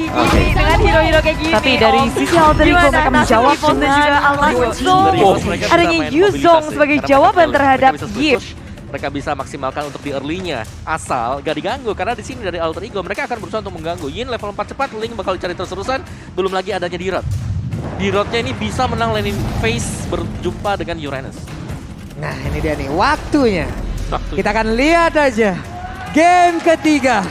kayak gini, dengan hero-hero kayak gini. Tapi dari sisi Alter Ego mereka menjawab dengan langsung adanya Yuzong sebagai jawaban terhadap Gift. Mereka bisa maksimalkan untuk di early-nya, asal gak diganggu. Karena di sini dari Alter Ego mereka akan berusaha untuk mengganggu. Yin level 4 cepat, Link bakal dicari terus-terusan. Belum lagi adanya D-Rod. D-Rodnya ini bisa menang laning phase berjumpa dengan Uranus. Nah ini dia nih waktunya. Kita akan lihat aja game ketiga.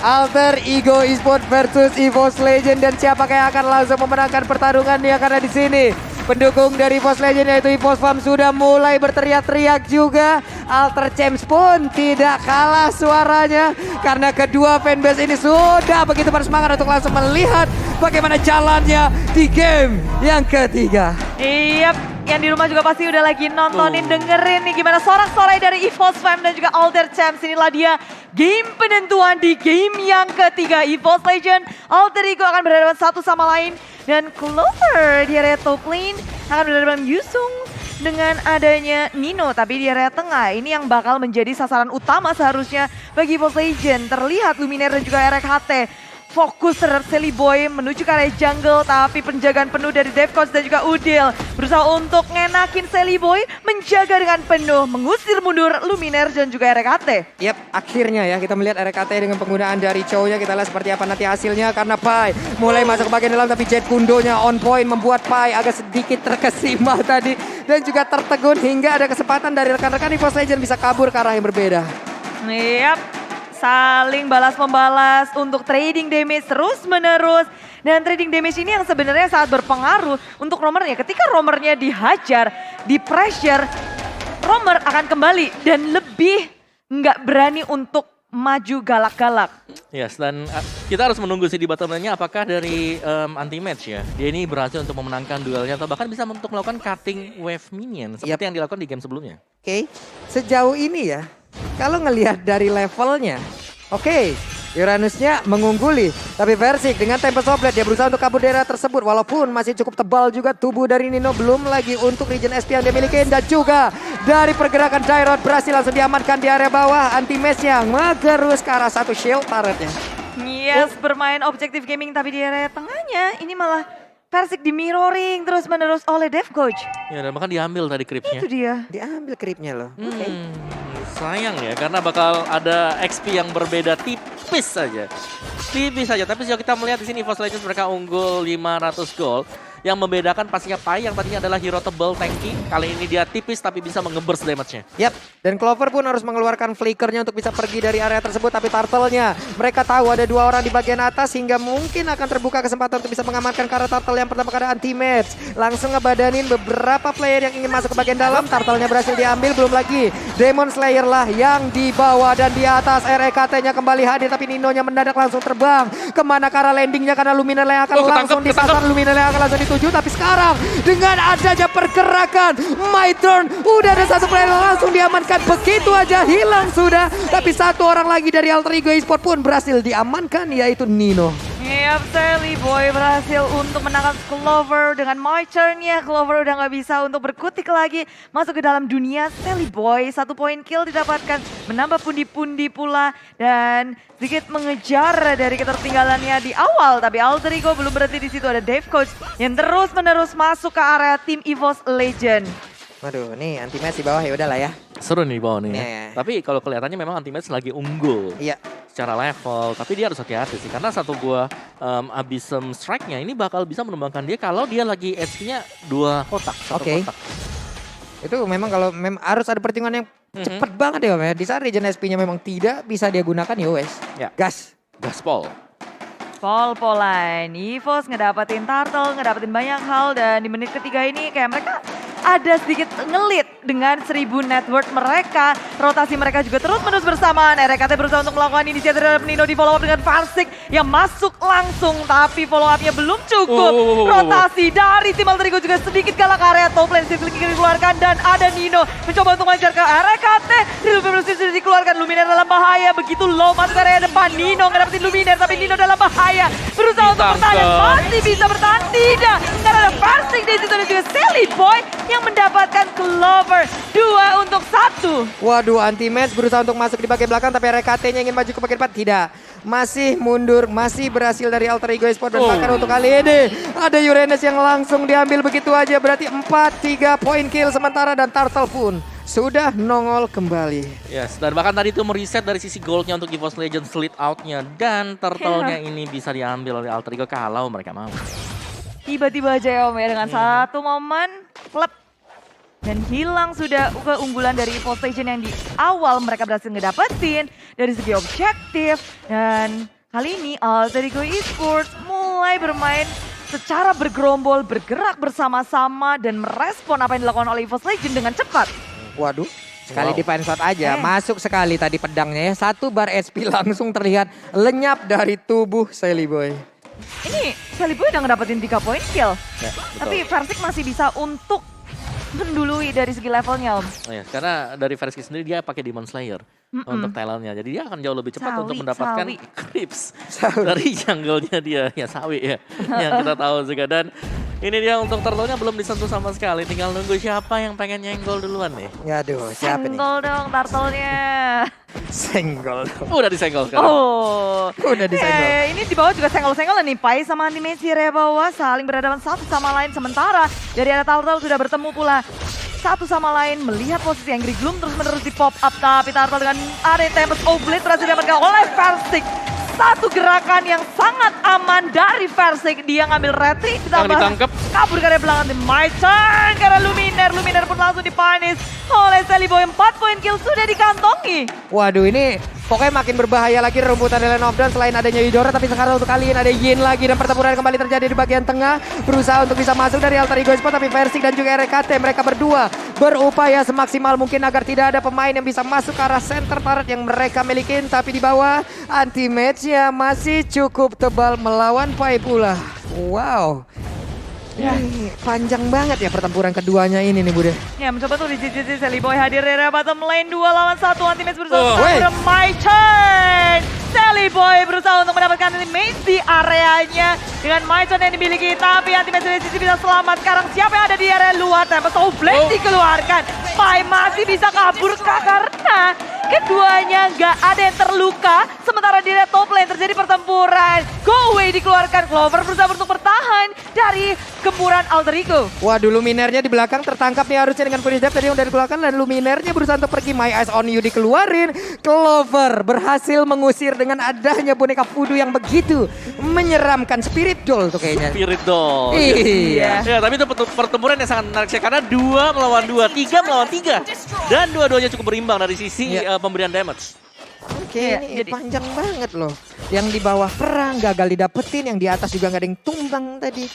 Alter Ego Esports versus EVOS Legend, dan siapakah yang akan langsung memenangkan pertarungan ya, karena di sini pendukung dari EVOS Legend yaitu EVOS Farm sudah mulai berteriak-teriak juga. Alter Champs pun tidak kalah suaranya karena kedua fanbase ini sudah begitu bersemangat untuk langsung melihat bagaimana jalannya di game yang ketiga. Iya, yang di rumah juga pasti udah lagi nontonin, dengerin nih gimana sorak-sorai dari EVOS Fam dan juga Alter Champs. Inilah dia game penentuan di game yang ketiga. EVOS Legend, Alter Ego akan berhadapan satu sama lain. Dan Clover di area top lane akan berhadapan Yuzong dengan adanya Nino. Tapi di area tengah ini yang bakal menjadi sasaran utama seharusnya bagi EVOS Legend. Terlihat Luminaire dan juga RKT fokus terhadap Sally Boy menuju ke area jungle, tapi penjagaan penuh dari Devcoach dan juga Udil berusaha untuk ngenakin Sally Boy, menjaga dengan penuh, mengusir mundur Luminaire dan juga RKT. Yap, akhirnya ya kita melihat RKT dengan penggunaan dari Chow-nya. Kita lihat seperti apa nanti hasilnya, karena Pai mulai masuk ke bagian dalam, tapi Jet Kundonya on point membuat Pai agak sedikit terkesima tadi dan juga tertegun hingga ada kesempatan dari rekan-rekan EVOS Legend bisa kabur ke arah yang berbeda. Yap, saling balas-membalas untuk trading damage terus-menerus. Dan trading damage ini yang sebenarnya sangat berpengaruh untuk Roamernya. Ketika Roamernya dihajar, di pressure, Roamer akan kembali dan lebih nggak berani untuk maju galak-galak. Yes, dan kita harus menunggu sih di bottom lane-nya apakah dari anti-match ya. Dia ini berhasil untuk memenangkan duelnya atau bahkan bisa untuk melakukan cutting wave minion seperti yang dilakukan di game sebelumnya. Oke, sejauh ini ya, kalau ngelihat dari levelnya, oke, Uranusnya mengungguli. Tapi Versik dengan Tempest of Blade dia berusaha untuk kabur dari area tersebut. Walaupun masih cukup tebal juga tubuh dari Nino. Belum lagi untuk regen SP yang dia miliki. Dan juga dari pergerakan Dairot berhasil langsung diamankan di area bawah. Anti-match yang mengerus ke arah satu shield turretnya. Yes, bermain objektif gaming tapi di area tengahnya ini malah Versik di mirroring terus-menerus oleh Devcoach. Ya, dan bahkan diambil tadi creepsnya. Itu dia. Diambil creepnya loh. Oke. Sayang ya, karena bakal ada XP yang berbeda tipis saja. Tipis saja, tapi sejauh kita melihat di sini EVOS Legends mereka unggul 500 gold. Yang membedakan pastinya Pai yang tadinya adalah hero tebal tanky. Kali ini dia tipis tapi bisa mengebers damage-nya. Yap, dan Clover pun harus mengeluarkan flickernya untuk bisa pergi dari area tersebut. Tapi Turtle-nya, mereka tahu ada dua orang di bagian atas hingga mungkin akan terbuka kesempatan untuk bisa mengamankan karena Turtle yang pertama kali anti-match. Langsung ngebadanin beberapa player yang ingin masuk ke bagian dalam. Turtle-nya berhasil diambil, belum lagi Demon Slayer lah yang dibawa dan di atas RKT-nya kembali hadir. Tapi Nino-nya mendadak langsung terbang. Kemana ke arah landingnya karena Luminaire yang akan langsung disasar. Luminaire yang akan langsung dituju, tapi sekarang dengan adanya pergerakan My Turn, udah ada satu player langsung diamankan, begitu aja hilang sudah. Tapi satu orang lagi dari Alter Ego Esports pun berhasil diamankan, yaitu Nino. Yap, Sally Boy berhasil untuk menangkap Clover dengan My Turn-nya. Clover udah nggak bisa untuk berkutik lagi masuk ke dalam dunia Sally Boy. 1 poin kill didapatkan, menambah pundi-pundi pula dan sedikit mengejar dari ketertinggalannya di awal. Tapi Alter Ego belum berhenti di situ, ada Devcoach yang terus-menerus masuk ke area tim EVOS Legend. Waduh, nih anti-match di bawah ya udahlah ya. Seru nih bawah nih ya. Yeah. Tapi kalau kelihatannya memang anti-match lagi unggul. Iya. Secara level, tapi dia harus hati-hati sih. Karena satu buah Abyssum Strike-nya ini bakal bisa menumbangkan dia kalau dia lagi HP-nya 2 kotak. Oke. Itu memang kalau harus ada pertimbangan yang cepet banget ya Om ya. Di saat regen SP-nya memang tidak bisa dia gunakan ya wes. Ya. Gas. Gaspol. Pol-polan, EVOS ngedapatin Turtle, ngedapatin banyak hal, dan di menit ketiga ini kayak mereka ada sedikit ngelit dengan 1000 net worth mereka. Rotasi mereka juga terus-menerus bersamaan. RKT berusaha untuk melakukan inisiatif terhadap Nino, di follow up dengan Versik yang masuk langsung, tapi follow up-nya belum cukup. Rotasi dari tim Alter Ego juga sedikit galak area top lane, Siflik dikeluarkan dan ada Nino mencoba untuk mengejar ke RKT. Sudah dikeluarkan, Luminaire dalam bahaya, begitu low masuk ke area depan. Nino ngedapetin Luminaire, tapi Nino dalam bahaya. Berusaha untuk bertahan, masih bisa bertahan, tidak. Karena ada Versik di situ dan juga Sally Boy yang mendapatkan Clover 2 untuk 1. Waduh, anti-match berusaha untuk masuk di bagian belakang tapi RKT-nya ingin maju ke bagian depan. Tidak. Masih mundur, masih berhasil dari Alter Ego Esports dan bahkan untuk kali ini ada Uranus yang langsung diambil begitu aja. Berarti 4-3 poin kill sementara dan Turtle pun sudah nongol kembali. Yes, dan bahkan tadi itu mereset dari sisi goldnya untuk EVOS Legends lead out-nya. Dan turtle-nya ini bisa diambil oleh Alter Ego kalau mereka mau. Tiba-tiba aja ya Om ya dengan satu momen klub dan hilang sudah keunggulan dari EVOS Legends yang di awal mereka berhasil ngedapetin dari segi objektif. Dan kali ini Alter Ego Esports mulai bermain secara bergerombol, bergerak bersama-sama dan merespon apa yang dilakukan oleh EVOS Legends dengan cepat. Waduh, sekali di fine shot aja, masuk sekali tadi pedangnya ya. 1 bar SP langsung terlihat lenyap dari tubuh Sally Boy. Ini Sally Boy udah ngedapetin 3 poin kill. Ya, Tapi Versik masih bisa untuk mendului dari segi levelnya Om. Oh ya, karena dari versi sendiri dia pakai Demon Slayer untuk talentnya. Jadi dia akan jauh lebih cepat untuk mendapatkan creeps dari jungle-nya dia. Ya sawi ya, yang kita tahu juga. Dan ini dia untuk turtle-nya belum disentuh sama sekali. Tinggal nunggu siapa yang pengen nyenggol duluan nih. Yaduh, siapa nih? Senggol dong turtle-nya. Senggol dong. Udah disenggol sekarang. Oh, Udah disenggol. ini di bawah juga senggol-senggolan nih. Pai sama anti-match di area bawah saling berhadapan satu sama lain. Sementara dari area turtle sudah bertemu pula satu sama lain melihat posisi Angry Gloom terus-menerus di pop up. Tapi turtle dengan area Tempest of Blade berhasil didapatkan oleh Versik. Satu gerakan yang sangat aman dari Versik. Dia ngambil retreat ditambah ditangkap. kabur ke area belakang. My turn karena Luminer pun langsung dipunish oleh Sally Boy. 4 poin kill sudah dikantongi. Waduh, ini pokoknya makin berbahaya lagi rebutan Land of Dawn selain adanya Eudora. Tapi sekarang untuk kali ini ada Yin lagi dan pertempuran kembali terjadi di bagian tengah. Berusaha untuk bisa masuk dari Alter Ego Esports tapi Versik dan juga RKT mereka berdua berupaya semaksimal mungkin agar tidak ada pemain yang bisa masuk ke arah center turret yang mereka milikin. Tapi di bawah anti-match-nya masih cukup tebal melawan Pai pula. Wow. Ini panjang banget ya pertempuran keduanya ini nih Bude. Ya mencoba tuh di Sally Boy hadir di area bottom lane 2 lawan 1 anti-match berusaha wait. udah my turn. Sally Boy berusaha untuk mendapatkan anti-match di areanya dengan my turn yang dimiliki. Tapi anti-match dari sisi bisa selamat. Sekarang siapa yang ada di area luar? Tempest of Blade dikeluarkan. Pai masih bisa kabur karena keduanya nggak ada yang terluka. Sementara di area top lane terjadi pertempuran. Go away dikeluarkan. Clover berusaha untuk bertahan dari gempuran Alter Ego. Waduh, Luminernya di belakang tertangkap nih harusnya dengan finish dive tadi yang udah dikeluarkan. Dan Luminernya berusaha untuk pergi. My Eyes on You dikeluarin. Clover berhasil mengusir dengan adanya boneka voodoo yang begitu menyeramkan. Spirit Doll tuh kayaknya. Spirit Doll. Iya. Ya, tapi itu pertempuran yang sangat menarik sih karena 2 melawan 2, 3 melawan 3. Dan dua-duanya cukup berimbang dari sisi pemberian damage. Oke, ini panjang banget loh. Yang di bawah perang gagal didapetin, yang di atas juga nggak ada yang tumbang tadi.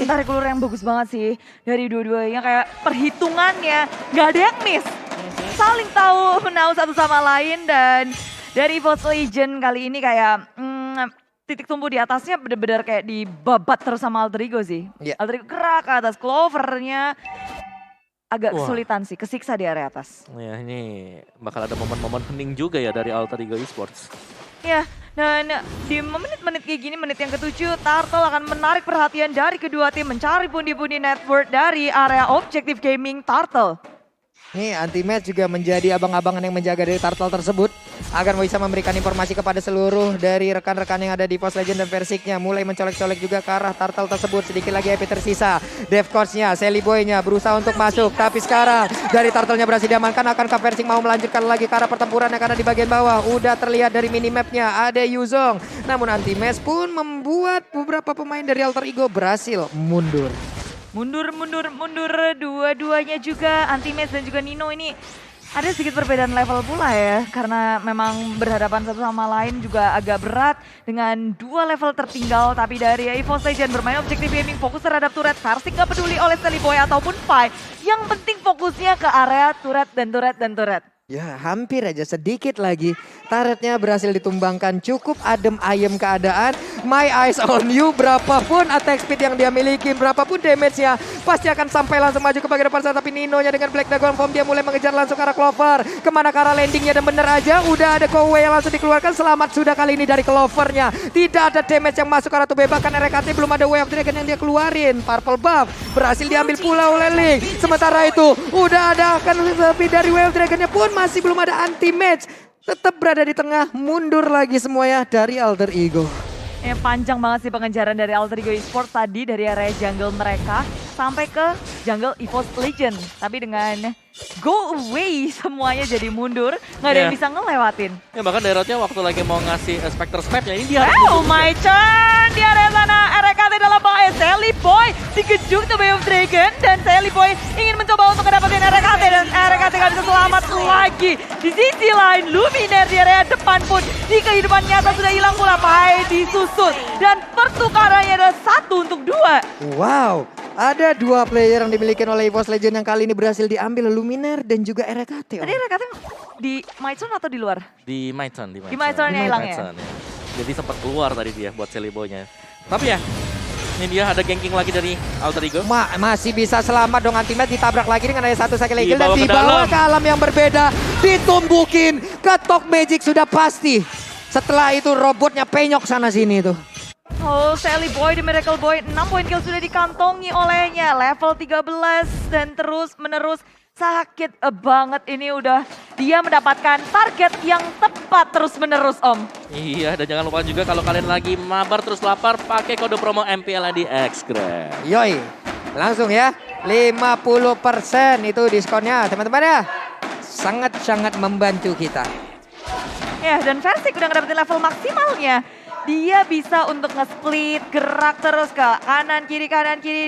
Tarik ulur yang bagus banget sih dari dua-duanya, kayak perhitungannya nggak ada yang miss. Saling tahu menahu satu sama lain. Dan dari EVOS Legends kali ini kayak titik tumbuh di atasnya bener-bener kayak dibabat terus sama Alter Ego sih. Yeah. Alter Ego gerak ke atas, Clovernya agak kesulitan sih, kesiksa di area atas. Ya, ini bakal ada momen-momen hening juga ya dari Alter Ego Esports. Ya, dan di menit-menit kayak gini, menit yang ke-7, Turtle akan menarik perhatian dari kedua tim mencari pundi-pundi network dari area objektif gaming Turtle. Nih, anti-match juga menjadi abang-abangan yang menjaga dari Turtle tersebut agar bisa memberikan informasi kepada seluruh dari rekan-rekan yang ada di EVOS Legends dan Versiknya. Mulai mencolek-colek juga ke arah Turtle tersebut. Sedikit lagi HP tersisa. Dev Coach-nya, Sally Boy-nya berusaha untuk masuk. Tapi sekarang dari Turtle-nya berhasil diamankan. Akankah Versik mau melanjutkan lagi ke arah pertempuran yang ada di bagian bawah? Udah terlihat dari minimapnya ada Yuzong. Namun anti-match pun membuat beberapa pemain dari Alter Ego berhasil mundur. Mundur, dua-duanya juga, Anti-Match dan juga Nino ini ada sedikit perbedaan level pula ya. Karena memang berhadapan satu sama lain juga agak berat dengan 2 level tertinggal. Tapi dari EVOS Legends bermain objektif gaming fokus terhadap turret. Versik gak peduli oleh Sally Boy ataupun Pai. Yang penting fokusnya ke area turret dan turret dan turret. Ya hampir aja, sedikit lagi. Turretnya berhasil ditumbangkan, cukup adem ayem keadaan. My eyes on you, berapapun attack speed yang dia miliki, berapapun damage-nya, pasti akan sampai langsung maju ke bagian depan sana. Tapi Nino-nya dengan Black Dragon Form, dia mulai mengejar langsung ke arah Clover. Kemana ke arah landingnya, dan bener aja udah ada Kowe yang langsung dikeluarkan. Selamat sudah kali ini dari Clovernya. Tidak ada damage yang masuk ke arah Tube, bahkan RKT belum ada Way of Dragon yang dia keluarin. Purple buff berhasil diambil pula oleh Link. Sementara itu udah ada akan lebih dari Way of Dragonnya pun masih belum ada anti-match. Tetap berada di tengah, mundur lagi semuanya dari Alter Ego. Panjang banget sih pengejaran dari Alter Ego Esports tadi dari area jungle mereka sampai ke jungle EVOS Legend. Tapi dengan go away semuanya jadi mundur, nggak ada yang bisa ngelewatin. Ya bahkan Daerotnya waktu lagi mau ngasih Spectre Snap ya ini dia harus Oh my turn di area sana, RKT dalam bahaya. Sally Boy digeduk tuh Way of Dragon dan Sally Boy ingin mencoba untuk mendapatkan RKT dan RKT gak bisa selamat lagi. Di sisi lain Luminaire di area depan pun di kehidupan nyata sudah hilang pula. Pai disusul dan pertukarannya adalah 1 untuk 2. Wow, ada 2 player yang dimiliki oleh EVOS Legend yang kali ini berhasil diambil, Luminaire dan juga RKT. Tadi RKT di Myzone atau di luar? di Myton. Di Myzone-nya hilang ya? Jadi sempat keluar tadi dia buat Sally Boy-nya. Tapi ya, ini dia ada ganking lagi dari Alter Ego. Masih bisa selamat dong, anti-match ditabrak lagi dengan ada 1 Cycle Eagle dan Dibawa ke dibawa dalam. ke alam yang berbeda. Ditumbukin, ketok magic sudah pasti. Setelah itu robotnya penyok sana sini tuh. Oh, Sally Boy di Miracle Boy, 6 poin kill sudah dikantongi olehnya. Level 13 dan terus menerus sakit banget ini udah dia mendapatkan target yang tepat terus menerus Om. Iya, dan jangan lupa juga kalau kalian lagi mabar terus lapar, pakai kode promo MPLA di Xgrab. Yoi, langsung ya 50% itu diskonnya teman-teman ya. Sangat-sangat membantu kita. Ya, dan Versik udah ngedapetin level maksimalnya. Dia bisa untuk nge-split, gerak terus ke kanan kiri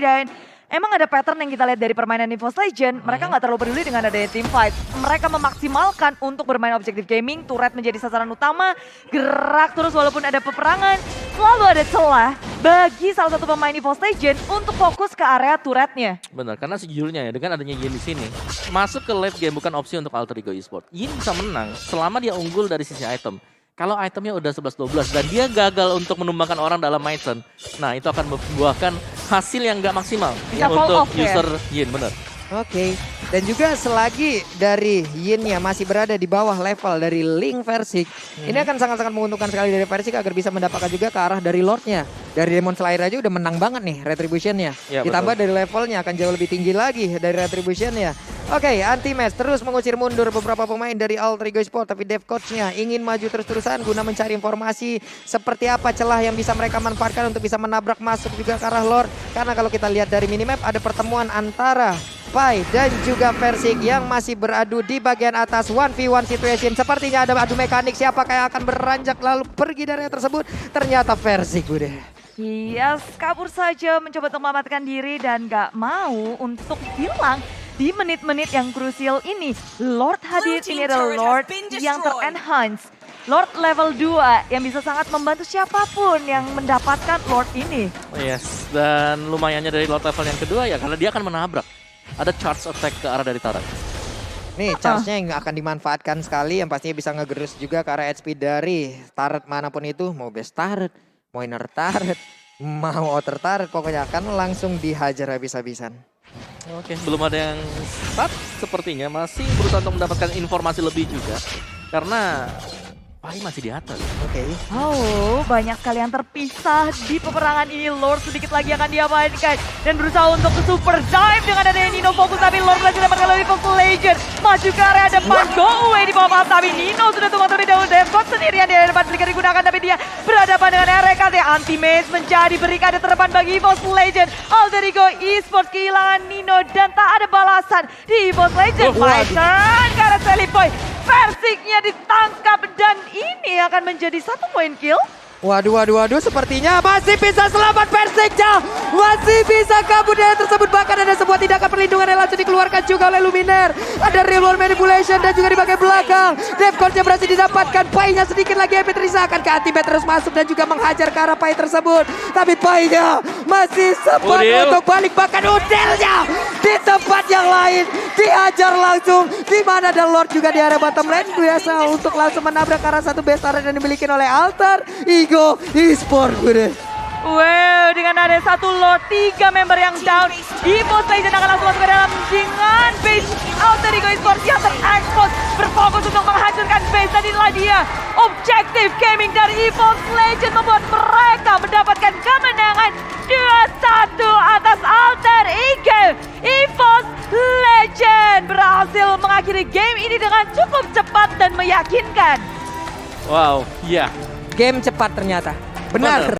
dan emang ada pattern yang kita lihat dari permainan EVOS Legend. Mereka nggak terlalu peduli dengan adanya team fight. Mereka memaksimalkan untuk bermain objektif gaming, turret menjadi sasaran utama, gerak terus walaupun ada peperangan. Selalu ada celah bagi salah satu pemain EVOS Legend untuk fokus ke area turretnya. Benar, karena sejujurnya ya dengan adanya Yin di sini, masuk ke late game bukan opsi untuk Alter Ego Esports. Yin bisa menang selama dia unggul dari sisi item. Kalau itemnya udah 11-12 dan dia gagal untuk menumbangkan orang dalam Myton, nah itu akan membuahkan hasil yang nggak maksimal Bisa yang fall untuk off ya? user Yin, benar. Oke, dan juga selagi dari Yin-nya masih berada di bawah level dari Link Versik, ini akan sangat-sangat menguntungkan sekali dari Versik agar bisa mendapatkan juga ke arah dari Lord-nya. Dari Demon Slayer aja udah menang banget nih Retribution-nya. Ya, Ditambah betul. dari levelnya akan jauh lebih tinggi lagi dari Retribution-nya. Oke, anti-match terus mengusir mundur beberapa pemain dari Alter Ego Esports, tapi dev coach-nya ingin maju terus-terusan guna mencari informasi seperti apa celah yang bisa mereka manfaatkan untuk bisa menabrak masuk juga ke arah Lord. Karena kalau kita lihat dari minimap ada pertemuan antara Pai dan juga Versik yang masih beradu di bagian atas 1v1 situation. Sepertinya ada adu mekanik, siapakah yang akan beranjak lalu pergi dari yang tersebut. Ternyata Versik udah. Iya, kabur saja mencoba untuk menyelamatkan diri dan gak mau untuk hilang di menit-menit yang krusial ini. Lord hadir, ini adalah Lord yang ter-enhance. Lord level 2 yang bisa sangat membantu siapapun yang mendapatkan Lord ini. Yes, dan lumayannya dari Lord level yang kedua ya karena dia akan menabrak. Ada charge attack ke arah dari turret. Nih charge-nya yang akan dimanfaatkan sekali, yang pastinya bisa ngegerus juga ke arah HP dari turret manapun itu. Mau base turret, mau inner turret, mau outer turret, pokoknya akan langsung dihajar habis-habisan. Oke, belum ada yang start sepertinya. Masih berusaha untuk mendapatkan informasi lebih juga. Karena Pai masih di atas. Oke. Oh, banyak sekali yang terpisah di peperangan ini. Lord sedikit lagi akan diamankan dan berusaha untuk ke super dive dengan adanya Nino fokus, tapi Lord berhasil mendapatkan lebih fokus Legend. Maju ke area depan, go away di bawah panas, tapi Nino sudah tumbang terlebih dahulu. Devcott sendirian di area depan, Flicker digunakan, tapi dia berhadapan dengan RKT. Anti-Maze menjadi berikade terdepan bagi EVOS Legend. Alter Ego Esports kehilangan Nino dan tak ada balasan di EVOS Legend. Myton ke arah Sally Boy. Versiknya ditangkap dan ini akan menjadi 1 poin kill. Waduh, sepertinya masih bisa selamat Versiknya. Masih bisa kabur dari tersebut. Bahkan ada sebuah tindakan perlindungan yang langsung dikeluarkan juga oleh Luminaire. Ada real world manipulation dan juga di bagian belakang. Devcott-nya berhasil didapatkan. Pai-nya sedikit lagi MP akan ke anti-bat terus masuk dan juga menghajar ke arah Pai tersebut. Tapi Pai-nya masih sempat Udil. untuk balik. Bahkan Udelnya di tempat yang lain. Dihajar langsung. Di mana ada Lord juga di area bottom lane. Biasa untuk langsung menabrak ke arah satu base area yang dimiliki oleh Alter Ego Esports. Wow, dengan ada satu Lord, 3 member yang down. EVOS Legends akan langsung masuk ke dalam dengan base Alter Ego Esports yang terekspos. Berfokus untuk menghancurkan base. Dan inilah dia objektif gaming dari EVOS Legends membuat mereka mendapatkan kemenangan 2-1 atas Alter Ego. EVOS Legends berhasil mengakhiri game ini dengan cukup cepat dan meyakinkan. Wow, iya. Game cepat ternyata. Benar.